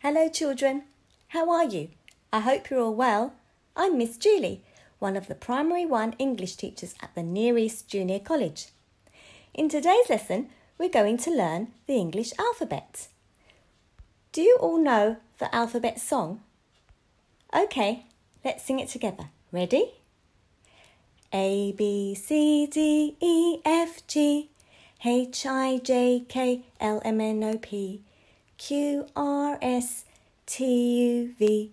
Hello children, how are you? I hope you're all well. I'm Miss Julie, one of the Primary 1 English teachers at the Near East Junior College. In today's lesson, we're going to learn the English alphabet. Do you all know the alphabet song? Okay, let's sing it together. Ready? A, B, C, D, E, F, G, H, I, J, K, L, M, N, O, P, Q, R, S, T, U, V,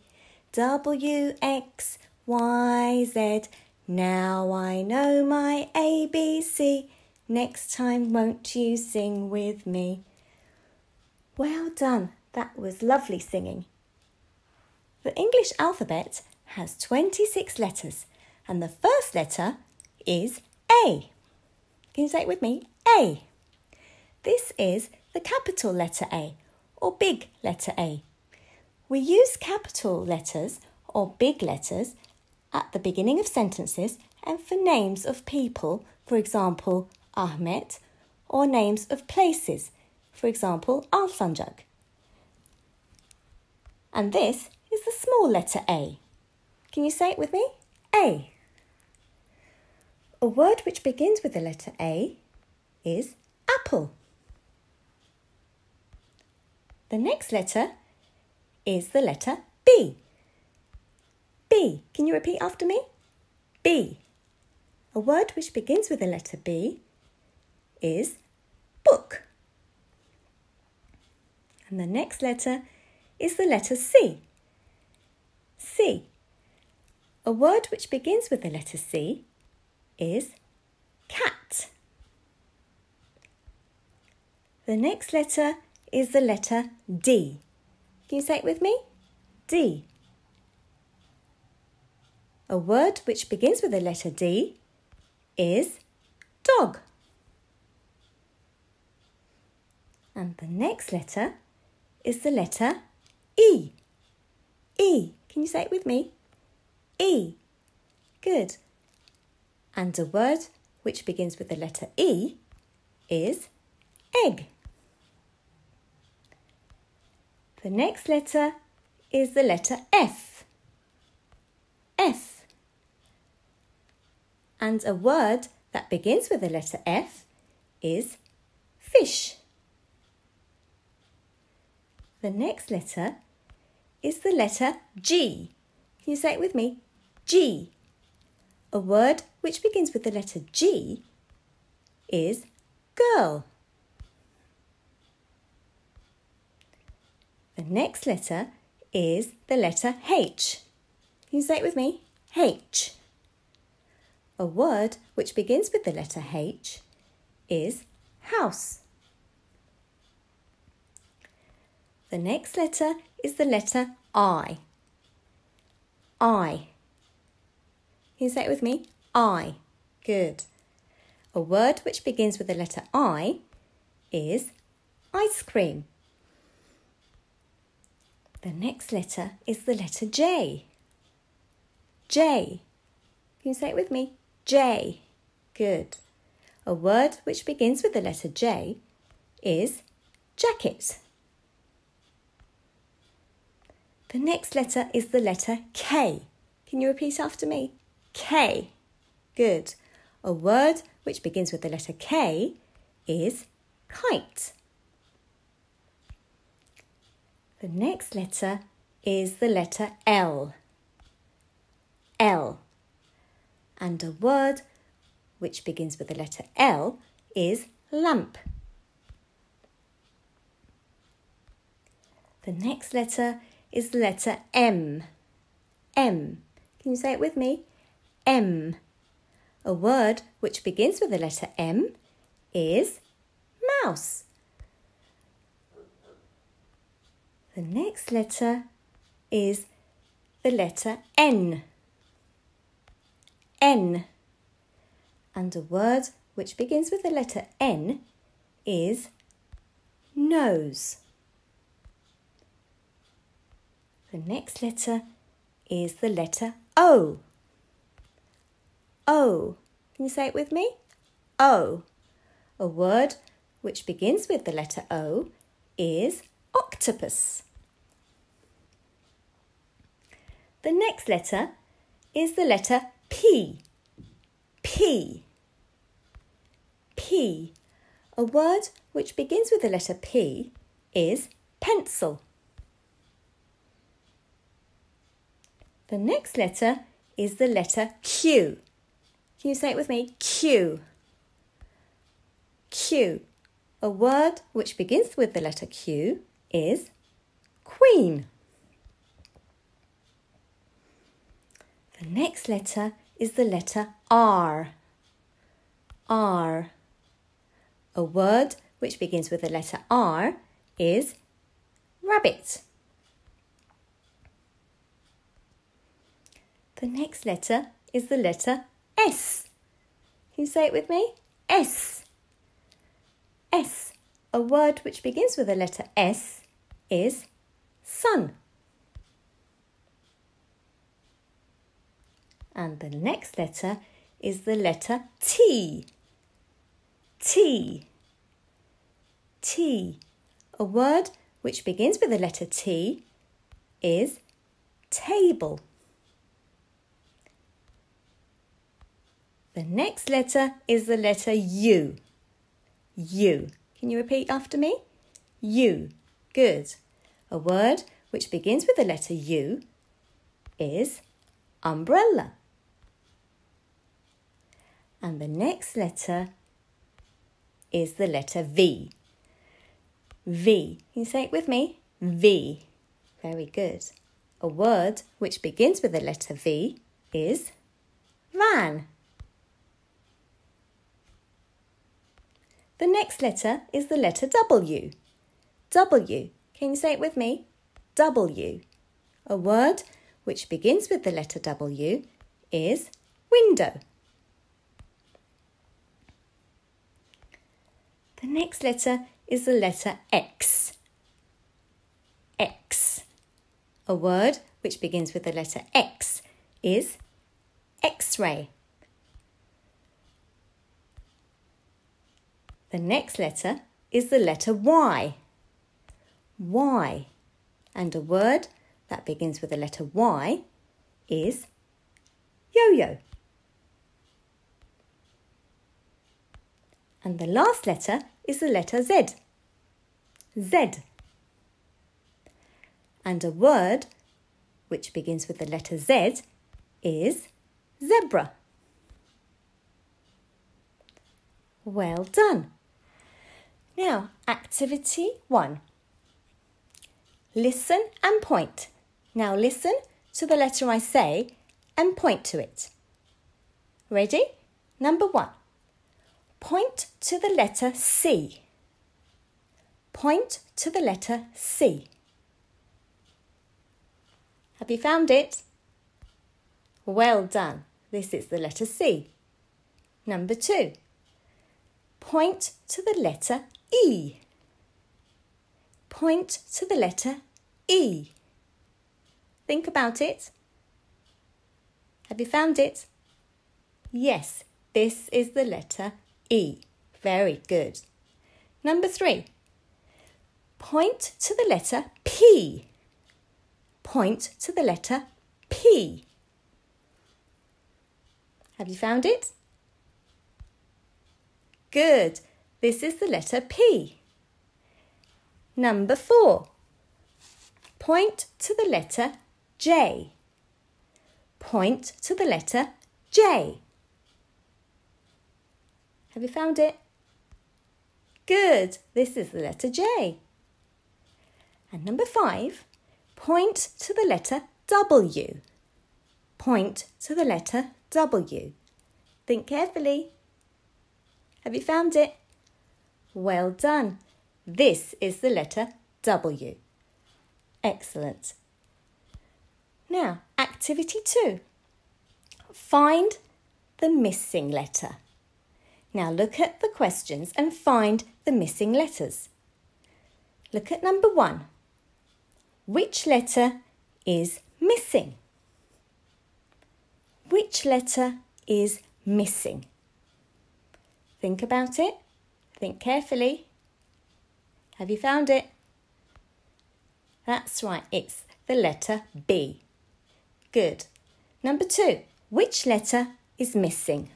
W, X, Y, Z. Now I know my ABC. Next time won't you sing with me? Well done. That was lovely singing. The English alphabet has 26 letters and the first letter is A. Can you say it with me? A. This is the capital letter A or big letter A. We use capital letters or big letters at the beginning of sentences and for names of people, for example, Ahmet, or names of places, for example, Alsancak. And this is the small letter A. Can you say it with me? A. A word which begins with the letter A is apple. The next letter is the letter B. B. Can you repeat after me? B. A word which begins with the letter B is book. And the next letter is the letter C. C. A word which begins with the letter C is cat. The next letter is the letter D. Can you say it with me? D. A word which begins with the letter D is dog. And the next letter is the letter E. E. Can you say it with me? E. Good. And a word which begins with the letter E is egg. The next letter is the letter F. F. And a word that begins with the letter F is fish. The next letter is the letter G. Can you say it with me? G. A word which begins with the letter G is girl. The next letter is the letter H. Can you say it with me? H. A word which begins with the letter H is house. The next letter is the letter I. I. Can you say it with me? I. Good. A word which begins with the letter I is ice cream. The next letter is the letter J. J. Can you say it with me? J. Good. A word which begins with the letter J is jacket. The next letter is the letter K. Can you repeat after me? K. Good. A word which begins with the letter K is kite. The next letter is the letter L. L. And a word which begins with the letter L is lamp. The next letter is the letter M. M. Can you say it with me? M. A word which begins with the letter M is mouse. The next letter is the letter N. N. And a word which begins with the letter N is nose. The next letter is the letter O. O. Can you say it with me? O. A word which begins with the letter O is octopus. The next letter is the letter P. P. P. A word which begins with the letter P is pencil. The next letter is the letter Q. Can you say it with me? Q. Q. A word which begins with the letter Q is queen. The next letter is the letter R. R. A word which begins with the letter R is rabbit. The next letter is the letter S. Can you say it with me? S. S. A word which begins with the letter S is sun. And the next letter is the letter T. T. T. A word which begins with the letter T is table. The next letter is the letter U. U. Can you repeat after me? U. Good. A word which begins with the letter U is umbrella. And the next letter is the letter V. V. Can you say it with me? V. Very good. A word which begins with the letter V is van. The next letter is the letter W. W. Can you say it with me? W. A word which begins with the letter W is window. The next letter is the letter X. X. A word which begins with the letter X is X-ray. The next letter is the letter Y. Y. And a word that begins with the letter Y is yo-yo. And the last letter is the letter Z. Z. And a word which begins with the letter Z is zebra. Well done. Now, activity 1. Listen and point. Now listen to the letter I say and point to it. Ready? Number 1. Point to the letter C. Point to the letter C. Have you found it? Well done. This is the letter C. Number 2. Point to the letter E. Point to the letter E. Think about it. Have you found it? Yes, this is the letter E. Very good. Number 3. Point to the letter P. Point to the letter P. Have you found it? Good. This is the letter P. Number 4. Point to the letter J. Point to the letter J. Have you found it? Good. This is the letter J. And number 5. Point to the letter W. Point to the letter W. Think carefully. Have you found it? Well done. This is the letter W. Excellent. Now, activity 2. Find the missing letter. Now look at the questions and find the missing letters. Look at number 1. Which letter is missing? Which letter is missing? Think about it. Think carefully. Have you found it? That's right, it's the letter B. Good. Number 2. Which letter is missing?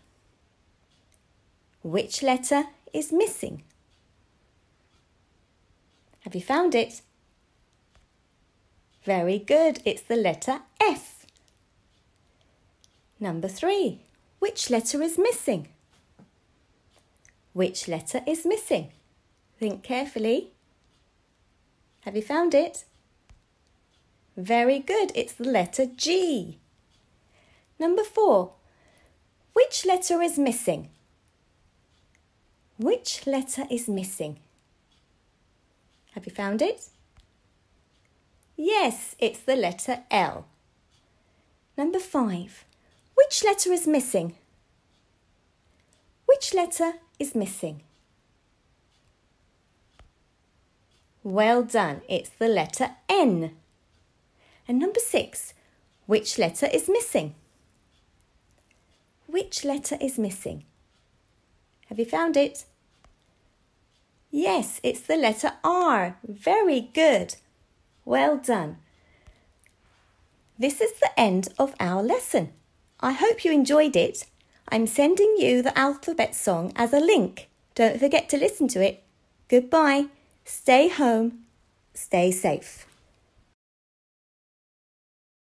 Which letter is missing? Have you found it? Very good. It's the letter F. Number 3. Which letter is missing? Which letter is missing? Think carefully. Have you found it? Very good. It's the letter G. Number 4. Which letter is missing? Which letter is missing? Have you found it? Yes, it's the letter L. Number 5. Which letter is missing? Which letter is missing? Well done, it's the letter N. And number 6. Which letter is missing? Which letter is missing? Have you found it? Yes, it's the letter R. Very good. Well done. This is the end of our lesson. I hope you enjoyed it. I'm sending you the alphabet song as a link. Don't forget to listen to it. Goodbye. Stay home. Stay safe.